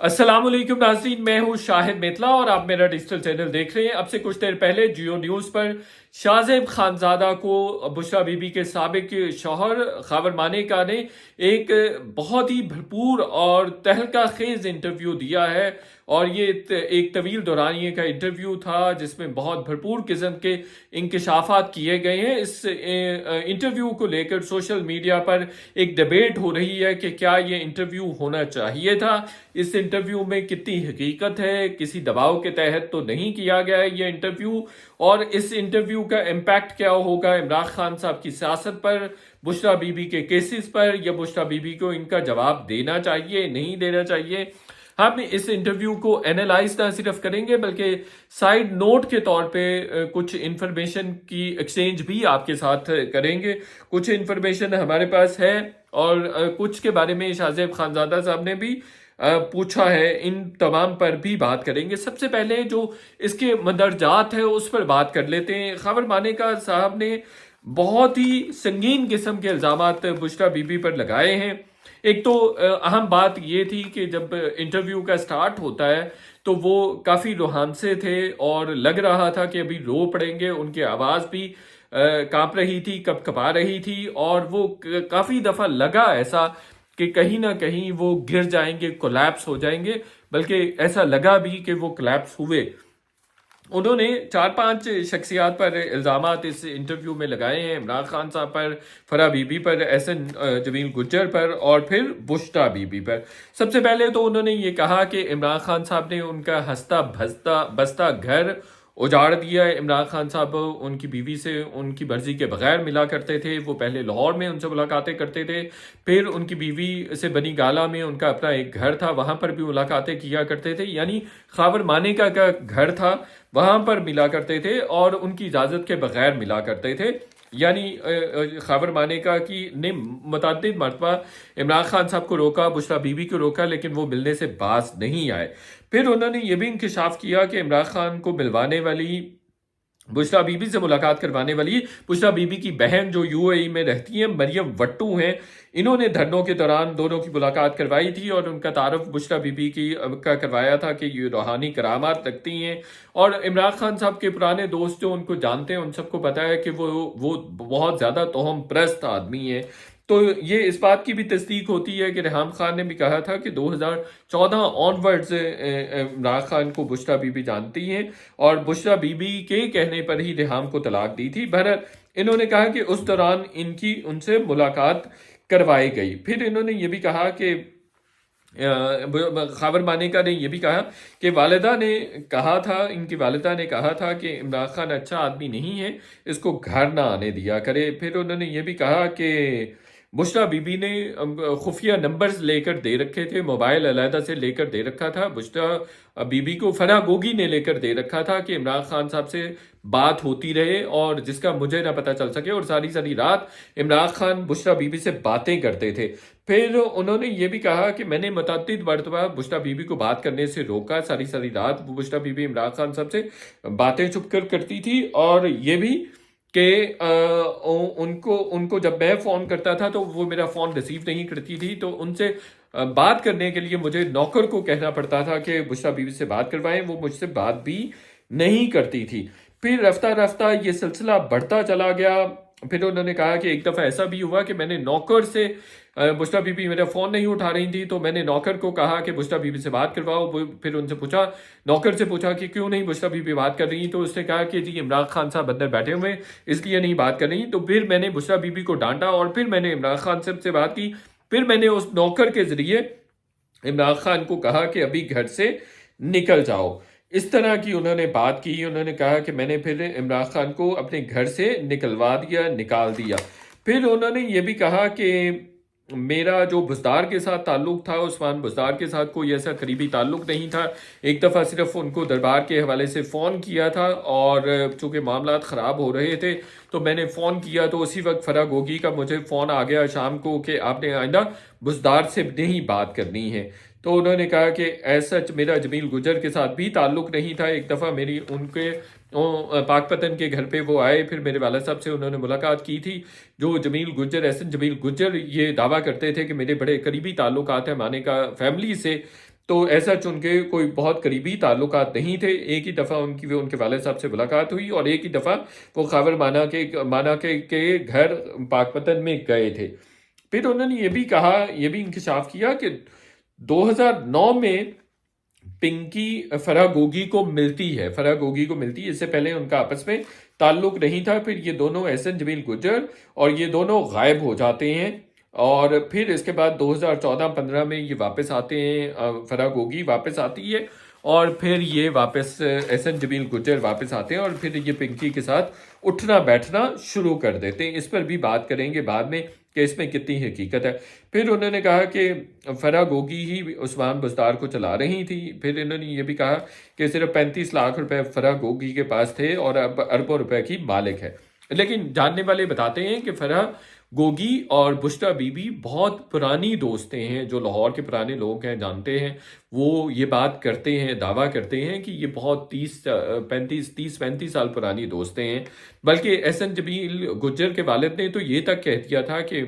अस्सलाम वालेकुम नाज़रीन, मैं हूँ शाहिद मेतला और आप मेरा डिजिटल चैनल देख रहे हैं। अब से कुछ देर पहले जियो न्यूज़ पर शाहज़ेब खानज़ादा को बुशरा बीबी के साबिक शौहर खावर मानेका ने एक बहुत ही भरपूर और तहलका खेज इंटरव्यू दिया है। और ये एक तवील दौरानिए का इंटरव्यू था जिसमें बहुत भरपूर किस्म के इंकशाफात किए गए हैं। इस इंटरव्यू को लेकर सोशल मीडिया पर एक डिबेट हो रही है कि क्या ये इंटरव्यू होना चाहिए था, इस इंटरव्यू में कितनी हकीकत है, किसी दबाव के तहत तो नहीं किया गया है ये इंटरव्यू, और इस इंटरव्यू का इम्पैक्ट क्या होगा इमरान खान साहब की सियासत पर, बुशरा बीबी के केसेस पर, या बुशरा बीबी को इनका जवाब देना चाहिए नहीं देना चाहिए। हम इस इंटरव्यू को एनालाइज ना सिर्फ करेंगे बल्कि साइड नोट के तौर पे कुछ इंफॉर्मेशन की एक्सचेंज भी आपके साथ करेंगे। कुछ इंफॉर्मेशन हमारे पास है और कुछ के बारे में शाहज़ेब खानज़ादा साहब ने भी पूछा है। इन तमाम पर भी बात करेंगे। सबसे पहले जो इसके मंदरजात है उस पर बात कर लेते हैं। खबर मानेका साहब ने बहुत ही संगीन किस्म के इल्जामात बुशरा बीबी पर लगाए हैं। एक तो अहम बात ये थी कि जब इंटरव्यू का स्टार्ट होता है तो वो काफ़ी रुहानसे थे और लग रहा था कि अभी रो पड़ेंगे। उनकी आवाज़ भी कांप रही थी, कपकपा रही थी, और वो काफ़ी दफ़ा लगा ऐसा कि कहीं ना कहीं वो गिर जाएंगे, कोलैप्स हो जाएंगे, बल्कि ऐसा लगा भी कि वो कोलैप्स हुए। उन्होंने 4-5 शख्सियात पर इल्ज़ामात इस इंटरव्यू में लगाए हैं। इमरान खान साहब पर, फराह बीबी पर, एहसन जमील गुज्जर पर और फिर बुशरा बीबी पर। सबसे पहले तो उन्होंने ये कहा कि इमरान खान साहब ने उनका हंसता बसता घर उजाड़ दिया है। इमरान खान साहब उनकी बीवी से उनकी मर्जी के बगैर मिला करते थे। वो पहले लाहौर में उनसे मुलाकातें करते थे, फिर उनकी बीवी से बनी गाला में उनका अपना एक घर था, वहां पर भी मुलाकातें किया करते थे। यानी खावर मानेका का घर था, वहां पर मिला करते थे और उनकी इजाज़त के बगैर मिला करते थे। यानी खावर मानेका की ने मुतअद्दिद मरतबा इमरान खान साहब को रोका, बुशरा बीबी को रोका, लेकिन वो मिलने से बाज नहीं आए। फिर उन्होंने ये भी इंकशाफ किया कि इमरान खान को मिलवाने वाली, बुशरा बीबी से मुलाकात करवाने वाली बुशरा बीबी की बहन जो यूएई में रहती हैं, मरियम वट्टू हैं, इन्होंने धरनों के दौरान दोनों की मुलाकात करवाई थी और उनका तारुफ बुशरा बीबी की का करवाया था कि ये रूहानी करामात रखती हैं। और इमरान खान साहब के पुराने दोस्त जो उनको जानते हैं उन सबको पता है कि वो बहुत ज़्यादा तोहम प्रस्त आदमी है। तो ये इस बात की भी तस्दीक होती है कि रेहाम खान ने भी कहा था कि 2014 ऑनवर्ड्स इमरान खान को बुशरा बीबी जानती हैं और बुशरा बीबी के कहने पर ही रेहाम को तलाक दी थी। बहरहाल इन्होंने कहा कि उस दौरान इनकी उनसे मुलाकात करवाई गई। फिर इन्होंने ये भी कहा कि खावर मानेका ने यह भी कहा कि वालिदा ने कहा था, इनकी वालिदा ने कहा था कि इमरान खान अच्छा आदमी नहीं है, इसको घर ना आने दिया करे। फिर उन्होंने ये भी कहा कि बुशरा बीबी ने खुफिया नंबर्स लेकर दे रखे थे, मोबाइल अलहदा से लेकर दे रखा था। बुशरा बीबी को फराह गोगी ने लेकर दे रखा था कि इमरान खान साहब से बात होती रहे और जिसका मुझे ना पता चल सके, और सारी सारी रात इमरान खान बुशरा बीबी से बातें करते थे। फिर उन्होंने ये भी कहा कि मैंने मुतअद्दिद मरतबा बुशरा बीबी को बात करने से रोका। सारी सारी रात बुशरा बीबी इमरान खान साहब से बातें छुप कर करती थी। और ये भी कि उनको जब मैं फ़ोन करता था तो वो मेरा फ़ोन रिसीव नहीं करती थी, तो उनसे बात करने के लिए मुझे नौकर को कहना पड़ता था कि बुशरा बीबी से बात करवाएं, वो मुझसे बात भी नहीं करती थी। फिर रफ्ता रफ्ता ये सिलसिला बढ़ता चला गया। फिर उन्होंने कहा कि एक दफ़ा ऐसा भी हुआ कि मैंने नौकर से, बुशरा बीबी मेरा फ़ोन नहीं उठा रही थी तो मैंने नौकर को कहा कि बुशरा बीबी से बात करवाओ। फिर उनसे पूछा, नौकर से पूछा कि क्यों नहीं बुशरा बीबी बात कर रही, तो उसने कहा कि जी इमरान खान साहब अंदर बैठे हुए इसलिए नहीं बात कर रही। तो फिर मैंने बुशरा बीबी को डांटा और फिर मैंने इमरान खान साहब से बात की। फिर मैंने उस नौकर के ज़रिए इमरान खान को कहा कि अभी घर से निकल जाओ। इस तरह की उन्होंने बात की। उन्होंने कहा कि मैंने फिर इमरान खान को अपने घर से निकलवा दिया, निकाल दिया। फिर उन्होंने ये भी कहा कि मेरा जो बुज़दार के साथ ताल्लुक़ था, उस्मान बुज़दार के साथ कोई ऐसा करीबी ताल्लुक़ नहीं था। एक दफ़ा सिर्फ उनको दरबार के हवाले से फ़ोन किया था और चूँकि मामलात ख़राब हो रहे थे तो मैंने फ़ोन किया तो उसी वक्त फराह गोगी का मुझे फ़ोन आ गया शाम को कि आपने आइंदा बुज़दार से नहीं बात करनी है। तो उन्होंने कहा कि ऐसा मेरा जमील गुजर के साथ भी ताल्लुक़ नहीं था। एक दफ़ा मेरी उनके पाकपतन के घर पे वो आए, फिर मेरे वाला साहब से उन्होंने मुलाकात की थी। जो जमील गुजर, एहसन जमील गुजर, ये दावा करते थे कि मेरे बड़े करीबी ताल्लुकात हैं मानेका फैमिली से। تو ایسا چونکہ کوئی بہت قریبی تعلقات نہیں تھے، ایک ہی دفعہ ان کے والد صاحب سے ملاقات ہوئی اور ایک ہی دفعہ وہ خاور مانا کے گھر پاکپتن میں گئے تھے۔ پھر انہوں نے یہ بھی کہا، یہ بھی انکشاف کیا کہ 2009 میں پنکی فرح گوگی کو ملتی ہے، اس سے پہلے ان کا آپس میں تعلق نہیں تھا۔ پھر یہ دونوں احسن جمیل گجر اور یہ دونوں غائب ہو جاتے ہیں، اور پھر اس کے بعد 2014-15 میں یہ واپس آتے ہیں، فرح گوگی واپس آتی ہے، اور پھر یہ واپس احسن جمیل گجر واپس آتے ہیں، اور پھر یہ پنکی کے ساتھ اٹھنا بیٹھنا شروع کر دیتے ہیں۔ اس پر بھی بات کریں گے بعد میں کہ اس میں کتنی حقیقت ہے۔ پھر انہوں نے کہا کہ فرح گوگی ہی عثمان بزدار کو چلا رہی تھی۔ پھر انہوں نے یہ بھی کہا کہ صرف 35 لاکھ روپے فرح گوگی کے پاس تھے اور اب اربوں روپے کی مالک ہے۔ لیکن جاننے والے بتاتے ہیں کہ فرح گوگی اور بشرا بی بی بہت پرانی دوستیں ہیں، جو لاہور کے پرانے لوگ ہیں جانتے ہیں، وہ یہ بات کرتے ہیں، دعویٰ کرتے ہیں کہ یہ بہت 30-35 سال پرانی دوستیں ہیں۔ بلکہ احسن جمیل گجر کے والد نے تو یہ تک کہہ دیا تھا کہ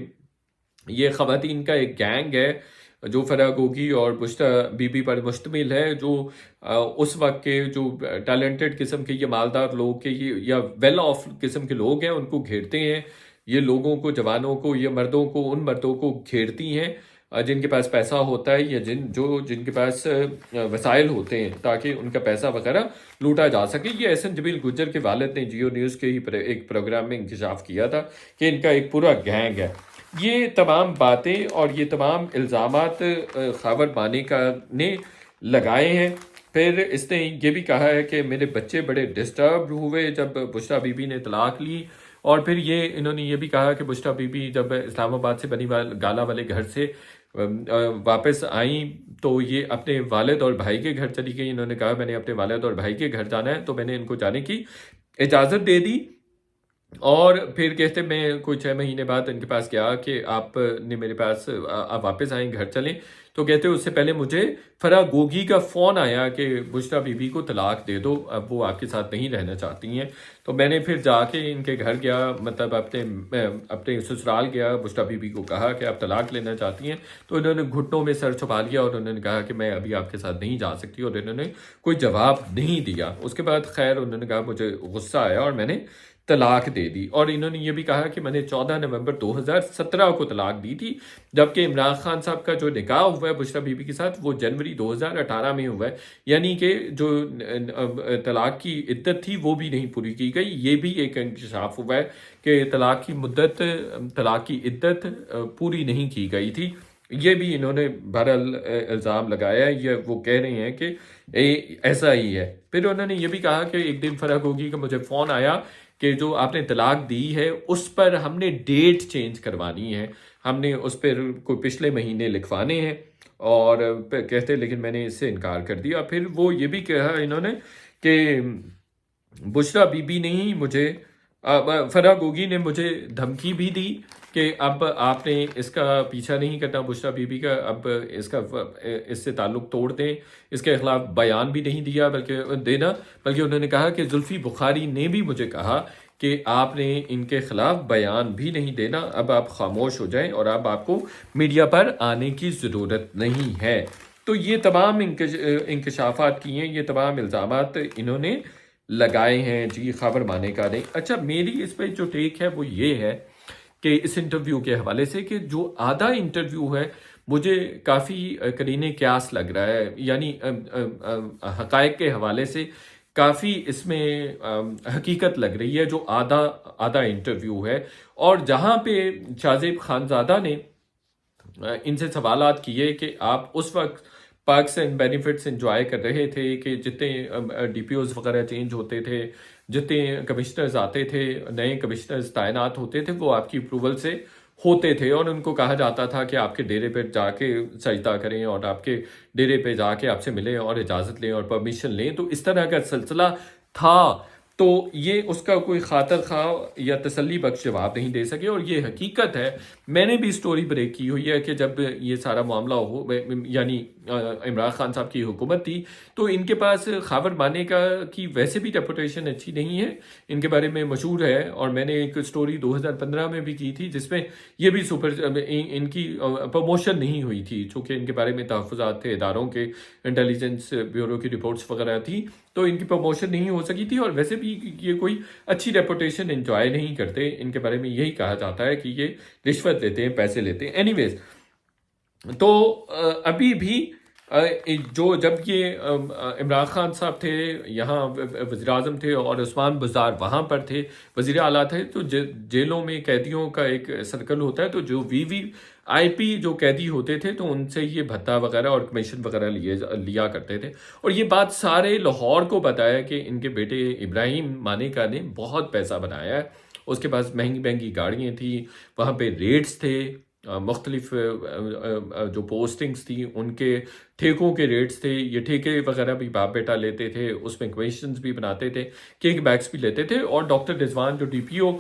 یہ خواتین کا ایک گینگ ہے جو فرح گوگی اور بشرا بی بی پر مشتمل ہے، جو اس وقت کے جو ٹیلنٹڈ قسم کے یہ مالدار لوگ کے یا ویل آف قسم کے لوگ ہیں ان کو گھیرتے ہیں، یہ لوگوں کو، جوانوں کو، یہ مردوں کو، ان مردوں کو گھیرتی ہیں جن کے پاس پیسہ ہوتا ہے یا جن کے پاس وسائل ہوتے ہیں، تاکہ ان کا پیسہ وغیرہ لوٹا جا سکے۔ یہ احسن جمیل گجر کے والد نے جیو نیوز کے ہی ایک پروگرام میں انکشاف کیا تھا کہ ان کا ایک پورا گینگ ہے۔ یہ تمام باتیں اور یہ تمام الزامات خاور مانیکا نے لگائے ہیں۔ پھر اس نے یہ بھی کہا ہے کہ میرے بچے بڑے ڈسٹرب ہوئے جب بشرا بی بی نے طلاق لی، اور پھر انہوں نے یہ بھی کہا کہ بشرا بی بی جب اسلام آباد سے بنی گالا والے گھر سے واپس آئیں تو یہ اپنے والد اور بھائی کے گھر چلی گئی۔ انہوں نے کہا میں نے اپنے والد اور بھائی کے گھر جانا ہے، تو میں نے ان کو جانے کی اجازت دے دی، اور پھر کہتے میں کوئی 6 مہینے بعد ان کے پاس گیا کہ آپ نے میرے پاس، آپ واپس آئیں، گھر چلیں، تو کہتے اس سے پہلے مجھے فرح گوگی کا فون آیا کہ بشرا بی بی کو طلاق دے دو، اب وہ آپ کے ساتھ نہیں رہنا چاہتی ہیں۔ تو میں نے پھر جا کے ان کے گھر گیا، مطلب اپنے سسرال گیا، بشرا بی بی کو کہا کہ آپ طلاق لینا چاہتی ہیں، تو انہوں نے گھٹنوں میں سر چھپا لیا اور انہوں نے کہا کہ میں ابھی آپ کے ساتھ نہیں جا سکتی، اور انہوں نے کوئی جواب نہیں دیا۔ اس کے بعد خیر انہوں نے کہا مجھے غصہ آیا اور میں نے طلاق دے دی، اور انہوں نے یہ بھی کہا کہ میں نے 14 نومبر 2017 کو طلاق دی تھی، جبکہ عمران خان صاحب کا جو نکاح ہوا ہے بشرا بی بی کے ساتھ وہ جنوری 2018 میں ہوا ہے، یعنی کہ جو طلاق کی عدت تھی وہ بھی نہیں پوری کی گئی۔ یہ بھی ایک انکشاف ہوا ہے کہ طلاق کی عدت پوری نہیں کی گئی تھی۔ یہ بھی انہوں نے بہرحال الزام لگایا ہے، یہ وہ کہہ رہے ہیں کہ ایسا ہی ہے۔ پھر انہوں نے یہ بھی کہا کہ ایک دن فرح گوگی کا مجھے فون آیا کہ جو آپ نے طلاق دی ہے اس پر ہم نے ڈیٹ چینج کروانی ہے، ہم نے اس پر کوئی پچھلے مہینے لکھوانے ہیں، اور کہتے لیکن میں نے اس سے انکار کر دیا۔ پھر وہ یہ بھی کہا انہوں نے کہ بشرا بی بی نے ہی مجھے، فرح گوگی نے مجھے دھمکی بھی دی کہ اب آپ نے اس کا پیچھا نہیں کرنا بشرا بی بی کا، اب اس سے تعلق توڑ دیں، اس کے خلاف بیان بھی نہیں بلکہ انہوں نے کہا کہ زلفی بخاری نے بھی مجھے کہا کہ آپ نے ان کے خلاف بیان بھی نہیں دینا، اب آپ خاموش ہو جائیں اور اب آپ کو میڈیا پر آنے کی ضرورت نہیں ہے۔ تو یہ تمام انکشافات کی ہیں، یہ تمام الزامات انہوں نے لگائے ہیں جی خاور مانیکا نے۔ اچھا، میری اس پہ جو ٹیک ہے وہ یہ ہے کہ اس انٹرویو کے حوالے سے کہ جو آدھا انٹرویو ہے مجھے کافی قرینِ قیاس لگ رہا ہے، یعنی حقائق کے حوالے سے کافی اس میں حقیقت لگ رہی ہے جو آدھا انٹرویو ہے، اور جہاں پہ شاہ خانزادہ نے ان سے سوالات کیے کہ آپ اس وقت پرکس اینڈ بینیفٹس انجوائے کر رہے تھے کہ جتنے ڈی پی اوز وغیرہ چینج ہوتے تھے، جتنے کمشنرز آتے تھے، نئے کمشنرز تعینات ہوتے تھے، وہ آپ کی اپروول سے ہوتے تھے، اور ان کو کہا جاتا تھا کہ آپ کے ڈیرے پہ جا کے سجدہ کریں اور آپ کے ڈیرے پہ جا کے آپ سے ملیں اور اجازت لیں اور پرمیشن لیں۔ تو اس طرح کا سلسلہ تھا تو یہ اس کا کوئی خاطر خواہ یا تسلی بخش جواب نہیں دے سکے. اور یہ حقیقت ہے، میں نے بھی اسٹوری بریک کی ہوئی ہے کہ جب یہ سارا معاملہ ہو، یعنی عمران خان صاحب کی حکومت تھی، تو ان کے پاس خاور مانے کا کی ویسے بھی ریپوٹیشن اچھی نہیں ہے، ان کے بارے میں مشہور ہے. اور میں نے ایک اسٹوری 2015 میں بھی کی تھی جس میں یہ بھی ان کی پروموشن نہیں ہوئی تھی، چونکہ ان کے بارے میں تحفظات تھے، اداروں کے انٹیلیجنس بیورو کی رپورٹس وغیرہ تھی، تو ان کی پروموشن نہیں ہو سکی تھی. اور ویسے بھی یہ کوئی اچھی ریپوٹیشن انجوائے نہیں کرتے. ان کے بارے میں یہی کہا جاتا ہے کہ یہ رشوت لیتے ہیں، پیسے لیتے ہیں. اینی ویز، تو ابھی بھی جب یہ عمران خان صاحب تھے یہاں وزیر اعظم تھے اور عثمان بزدار وہاں پر تھے، وزیر اعلیٰ تھے، تو جیلوں میں قیدیوں کا ایک سرکل ہوتا ہے، تو جو VIP جو قیدی ہوتے تھے تو ان سے یہ بھتہ وغیرہ اور کمیشن وغیرہ لیا کرتے تھے. اور یہ بات سارے لاہور کو بتایا کہ ان کے بیٹے ابراہیم مانیکا نے بہت پیسہ بنایا ہے. اس کے پاس مہنگی مہنگی گاڑیاں تھیں، وہاں پہ ریٹس تھے، مختلف جو پوسٹنگز تھیں ان کے ٹھیکوں کے ریٹس تھے. یہ ٹھیکے وغیرہ بھی باپ بیٹا لیتے تھے، اس میں کمیشنز بھی بناتے تھے، کیک بیکس بھی لیتے تھے. اور ڈاکٹر رضوان جو DPO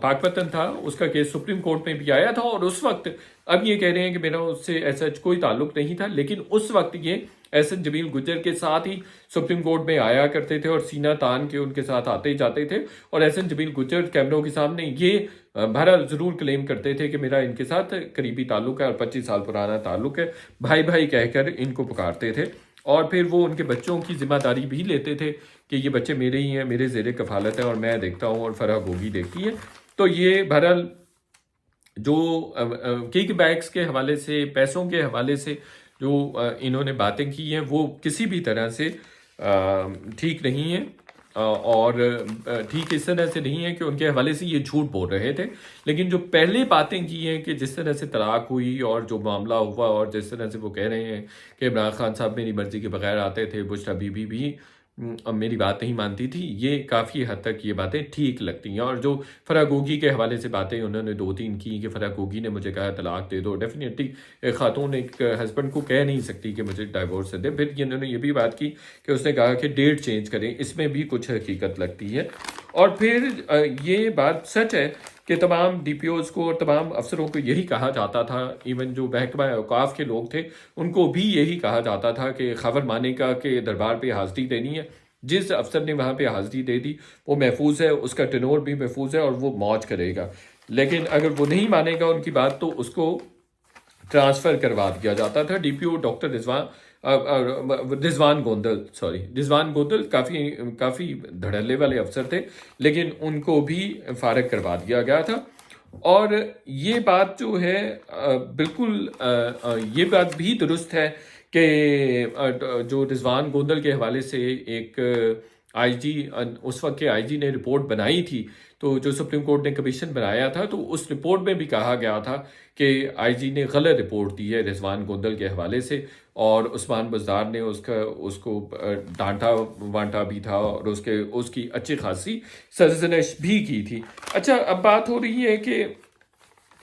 پاک پتن تھا، اس کا کیس سپریم کورٹ میں بھی آیا تھا. اور اس وقت، اب یہ کہہ رہے ہیں کہ میرا اس سے ایسا کوئی تعلق نہیں تھا، لیکن اس وقت یہ احسن جمیل گجر کے ساتھ ہی سپریم کورٹ میں آیا کرتے تھے اور سینہ تان کے ان کے ساتھ آتے جاتے تھے. اور احسن جمیل گجر کیمروں کے سامنے یہ بہرحال ضرور کلیم کرتے تھے کہ میرا ان کے ساتھ قریبی تعلق ہے اور 25 سال پرانا تعلق ہے، بھائی بھائی کہہ کر ان کو پکارتے تھے. اور پھر وہ ان کے بچوں کی ذمہ داری بھی لیتے تھے کہ یہ بچے میرے ہی ہیں، میرے زیر کفالت ہیں اور میں دیکھتا ہوں اور فرح گوگی دیکھتی ہے. تو یہ بہرحال جو کیک بیکس کے حوالے سے، پیسوں کے حوالے سے جو انہوں نے باتیں کی ہیں، وہ کسی بھی طرح سے ٹھیک نہیں ہیں. اور ٹھیک اس طرح سے نہیں ہے کہ ان کے حوالے سے یہ جھوٹ بول رہے تھے. لیکن جو پہلے باتیں کی ہیں کہ جس طرح سے طلاق ہوئی اور جو معاملہ ہوا، اور جس طرح سے وہ کہہ رہے ہیں کہ عمران خان صاحب میری مرضی کے بغیر آتے تھے، بشریٰ بی بی بھی میری بات نہیں مانتی تھی، یہ کافی حد تک یہ باتیں ٹھیک لگتی ہیں. اور جو فرح گوگی کے حوالے سے باتیں انہوں نے 2-3 کی کہ فرح گوگی نے مجھے کہا طلاق دے دو، ڈیفینیٹلی ایک خاتون ایک ہسبینڈ کو کہہ نہیں سکتی کہ مجھے ڈائیورس دے. پھر انہوں نے یہ بھی بات کی کہ اس نے کہا کہ ڈیٹ چینج کریں، اس میں بھی کچھ حقیقت لگتی ہے. اور پھر یہ بات سچ ہے کہ تمام DPOs کو اور تمام افسروں کو یہی کہا جاتا تھا، ایون جو محکمہ اوقاف کے لوگ تھے ان کو بھی یہی کہا جاتا تھا کہ خاور مانیکا کے دربار پہ حاضری دینی ہے. جس افسر نے وہاں پہ حاضری دے دی وہ محفوظ ہے، اس کا ٹینور بھی محفوظ ہے اور وہ موج کرے گا. لیکن اگر وہ نہیں مانے گا ان کی بات تو اس کو ٹرانسفر کروا دیا جاتا تھا. DPO ڈاکٹر رضوان گوندل کافی دھڑلے والے افسر تھے، لیکن ان کو بھی فارغ کروا دیا گیا تھا. اور یہ بات جو ہے بالکل یہ بات بھی درست ہے کہ جو رضوان گوندل کے حوالے سے ایک IG، اس وقت کے IG نے رپورٹ بنائی تھی، تو جو سپریم کورٹ نے کمیشن بنایا تھا تو اس رپورٹ میں بھی کہا گیا تھا کہ IG نے غلط رپورٹ دی ہے رضوان گوندل کے حوالے سے. اور عثمان بزدار نے اس کو ڈانٹا وانٹا بھی تھا اور اس کی اچھی خاصی سرزنش بھی کی تھی. اچھا، اب بات ہو رہی ہے کہ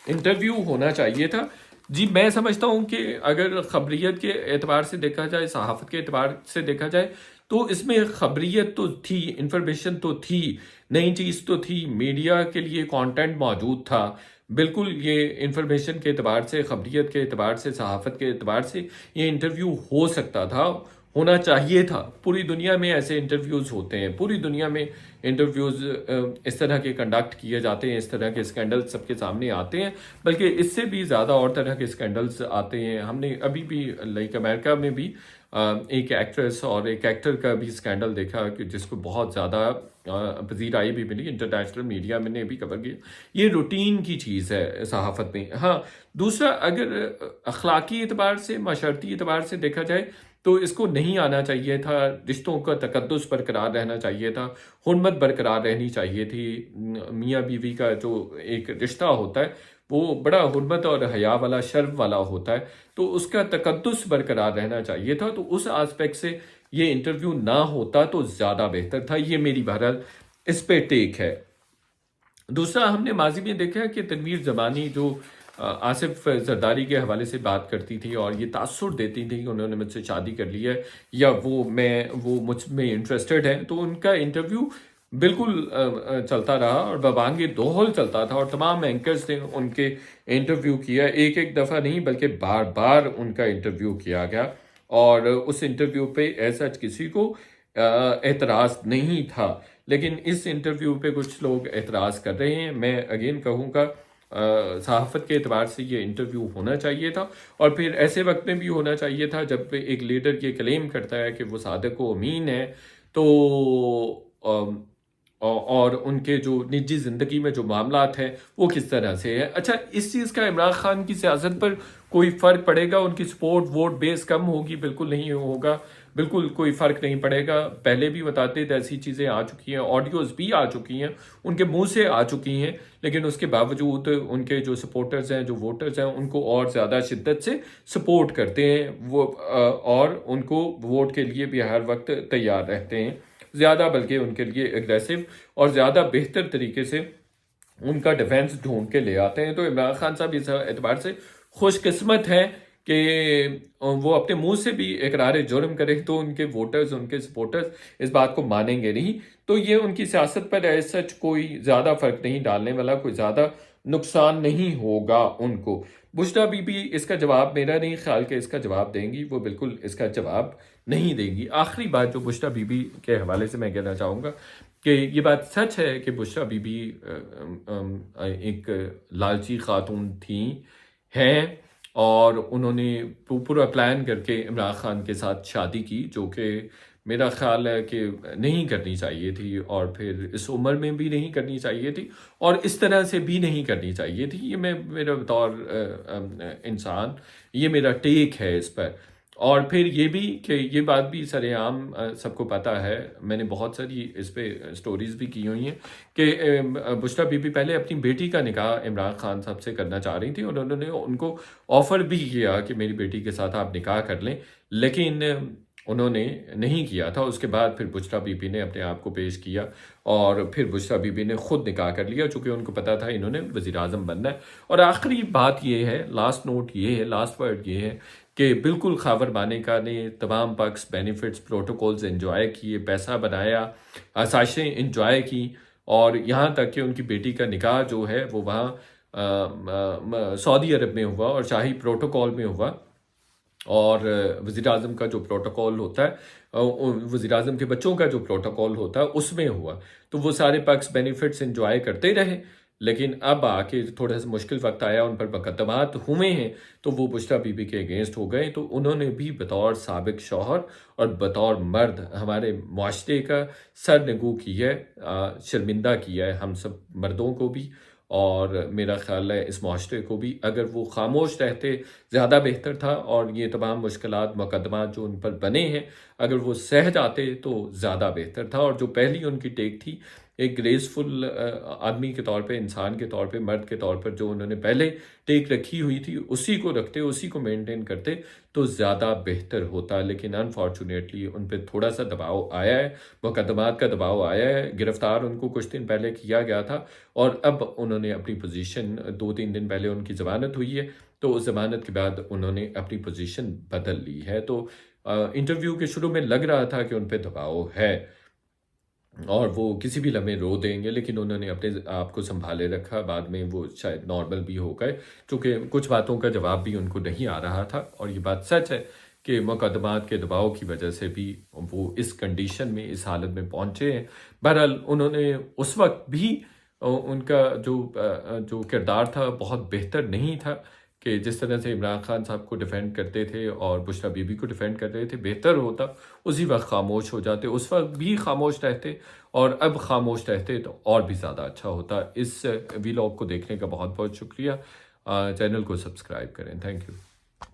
انٹرویو ہونا چاہیے تھا. جی، میں سمجھتا ہوں کہ اگر خبریت کے اعتبار سے دیکھا جائے، صحافت کے اعتبار سے دیکھا جائے، تو اس میں خبریت تو تھی، انفارمیشن تو تھی، نئی چیز تو تھی، میڈیا کے لیے کانٹینٹ موجود تھا. بالکل یہ انفارمیشن کے اعتبار سے، خبریت کے اعتبار سے، صحافت کے اعتبار سے یہ انٹرویو ہو سکتا تھا، ہونا چاہیے تھا. پوری دنیا میں ایسے انٹرویوز ہوتے ہیں، پوری دنیا میں انٹرویوز اس طرح کے کنڈکٹ کیے جاتے ہیں، اس طرح کے اسکینڈل سب کے سامنے آتے ہیں، بلکہ اس سے بھی زیادہ اور طرح کے اسکینڈلز آتے ہیں. ہم نے ابھی بھی لائک امریکہ میں بھی ایک ایکٹریس اور ایک ایکٹر کا بھی اسکینڈل دیکھا کہ جس کو بہت زیادہ پذیرائی بھی ملی، انٹرنیشنل میڈیا میں نے بھی کور کیا. یہ روٹین کی چیز ہے صحافت میں. ہاں، دوسرا اگر اخلاقی اعتبار سے، معاشرتی اعتبار سے دیکھا جائے تو اس کو نہیں آنا چاہیے تھا. رشتوں کا تقدس برقرار رہنا چاہیے تھا، حرمت برقرار رہنی چاہیے تھی. میاں بیوی کا جو ایک رشتہ ہوتا ہے وہ بڑا حرمت اور حیا والا، شرم والا ہوتا ہے، تو اس کا تقدس برقرار رہنا چاہیے تھا. تو اس آسپیکٹ سے یہ انٹرویو نہ ہوتا تو زیادہ بہتر تھا. یہ میری بہرحال اس پہ ٹیک ہے. دوسرا، ہم نے ماضی میں دیکھا ہے کہ تنویر زمانی جو آصف زرداری کے حوالے سے بات کرتی تھی اور یہ تاثر دیتی تھی کہ انہوں نے مجھ سے شادی کر لی ہے یا وہ مجھ میں انٹرسٹڈ ہیں، تو ان کا انٹرویو बिल्कुल चलता रहा और बबांगे दोहल चलता था और तमाम एंकर्स ने उनके इंटरव्यू किया, एक एक दफ़ा नहीं बल्कि बार बार उनका इंटरव्यू किया गया और उस इंटरव्यू पे ऐसा किसी को एतराज़ नहीं था। लेकिन इस इंटरव्यू पे कुछ लोग एतराज़ कर रहे हैं। मैं अगेन कहूँगा सहाफ़त के एतबार से ये इंटरव्यू होना चाहिए था और फिर ऐसे वक्त में भी होना चाहिए था जब एक लीडर ये क्लेम करता है कि वो सादिक व अमीन है, तो और उनके जो निजी ज़िंदगी में जो मामलात हैं वो किस तरह से है। अच्छा, इस चीज़ का इमरान खान की सियासत पर कोई फ़र्क पड़ेगा? उनकी सपोर्ट वोट बेस कम होगी? बिल्कुल नहीं होगा, बिल्कुल कोई फ़र्क नहीं पड़ेगा। पहले भी बताते थे ऐसी चीज़ें आ चुकी हैं, ऑडियोज़ भी आ चुकी हैं, उनके मुंह से आ चुकी हैं, लेकिन उसके बावजूद उनके जो सपोर्टर्स हैं, जो वोटर्स हैं, उनको और ज़्यादा शिद्दत से सपोर्ट करते हैं वो और उनको वोट के लिए भी हर वक्त तैयार रहते हैं, ज़्यादा बल्कि उनके लिए एग्रेसिव और ज़्यादा बेहतर तरीके से उनका डिफेंस ढूंढ के ले आते हैं। तो इमरान खान साहब इस एतबार से खुशकिस्मत हैं कि वो अपने मुंह से भी इकरार जुर्म करें तो उनके वोटर्स, उनके सपोर्टर्स इस बात को मानेंगे नहीं। तो ये उनकी सियासत पर एज सच कोई ज़्यादा फ़र्क नहीं डालने वाला, कोई ज़्यादा नुकसान नहीं होगा उनको। बुशरा बीबी इसका जवाब, मेरा नहीं ख्याल कि इसका जवाब देंगी, वो बिल्कुल इसका जवाब नहीं देंगी। आखिरी बात जो बुशरा बीबी के हवाले से मैं कहना चाहूँगा कि ये बात सच है कि बुशरा बीबी एक लालची खातून थी, हैं, और उन्होंने पूरा प्लान करके इमरान खान के साथ शादी की, जो कि मेरा ख्याल है कि नहीं करनी चाहिए थी और फिर इस उम्र में भी नहीं करनी चाहिए थी और इस तरह से भी नहीं करनी चाहिए थी। ये मेरा बतौर इंसान ये मेरा टेक है इस पर। और फिर ये भी कि ये बात भी सरेआम सबको पता है, मैंने बहुत सारी इस पे स्टोरीज़ भी की हुई हैं कि बुशरा बीबी पहले अपनी बेटी का निकाह इमरान खान साहब से करना चाह रही थी और उन्होंने उनको ऑफ़र भी किया कि मेरी बेटी के साथ आप निकाह कर लें, लेकिन उन्होंने नहीं किया था। उसके बाद फिर बुशरा बीबी ने अपने आप को पेश किया और फिर बुशरा बीबी ने खुद निकाह कर लिया, चूँकि उनको पता था इन्होंने वज़ीर आज़म बनना है। और आखिरी बात ये है, लास्ट नोट ये है, लास्ट वर्ड ये है कि बिल्कुल खावर मानेका ने तमाम पक्ष, बेनिफिट्स, प्रोटोकॉल्स एंजॉय किए, पैसा बनाया, आसाइशें एंजॉय की और यहाँ तक कि उनकी बेटी का निकाह जो है वो वहाँ सऊदी अरब में हुआ और शाही प्रोटोकॉल में हुआ। और वज़ीर आज़म का जो प्रोटोकॉल होता है, वज़ीर आज़म के बच्चों का जो प्रोटोकॉल होता है उसमें हुआ। तो वो सारे पक्ष बेनिफिट्स एंजॉय करते रहे, लेकिन अब आके थोड़ा सा मुश्किल वक्त आया, उन पर मुकदमात हुए हैं, तो वो बुशरा बीबी के अगेंस्ट हो गए। तो उन्होंने भी बतौर साबिक शौहर और बतौर मर्द हमारे माशरे का सरनगू की है, शर्मिंदा किया है हम सब मर्दों को भी और मेरा ख्याल है इस माशरे को भी। अगर वो खामोश रहते ज़्यादा बेहतर था और ये तमाम मुश्किलात, मुकदमात जो उन पर बने हैं, अगर वो सह जाते तो ज़्यादा बेहतर था। और जो पहली उनकी टेक थी, एक ग्रेसफुल आदमी के तौर पे, इंसान के तौर पे, मर्द के तौर पर जो उन्होंने पहले टेक रखी हुई थी, उसी को रखते, उसी को मेंटेन करते तो ज़्यादा बेहतर होता। लेकिन अनफॉर्चुनेटली उन पे थोड़ा सा दबाव आया है, मुकदमात का दबाव आया है, गिरफ्तार उनको कुछ दिन पहले किया गया था और अब उन्होंने अपनी पोजीशन, 2-3 दिन पहले उनकी ज़मानत हुई है, तो उस ज़मानत के बाद उन्होंने अपनी पोजीशन बदल ली है। तो इंटरव्यू के शुरू में लग रहा था कि उन पे दबाव है और वो किसी भी लम्हे रो देंगे, लेकिन उन्होंने अपने आप को संभाले रखा। बाद में वो शायद नॉर्मल भी हो गए, चूँकि कुछ बातों का जवाब भी उनको नहीं आ रहा था। और ये बात सच है कि मुकदमात के दबाव की वजह से भी वो इस कंडीशन में, इस हालत में पहुँचे हैं। बहरहाल उन्होंने उस वक्त भी उनका जो किरदार था बहुत बेहतर नहीं था कि जिस तरह से इमरान खान साहब को डिफेंड करते थे और बुशरा बीबी को डिफेंड कर रहे थे। बेहतर होता उसी वक्त खामोश हो जाते, उस वक्त भी खामोश रहते और अब खामोश रहते तो और भी ज़्यादा अच्छा होता। इस वीलॉग को देखने का बहुत बहुत शुक्रिया। चैनल को सब्सक्राइब करें। Thank you.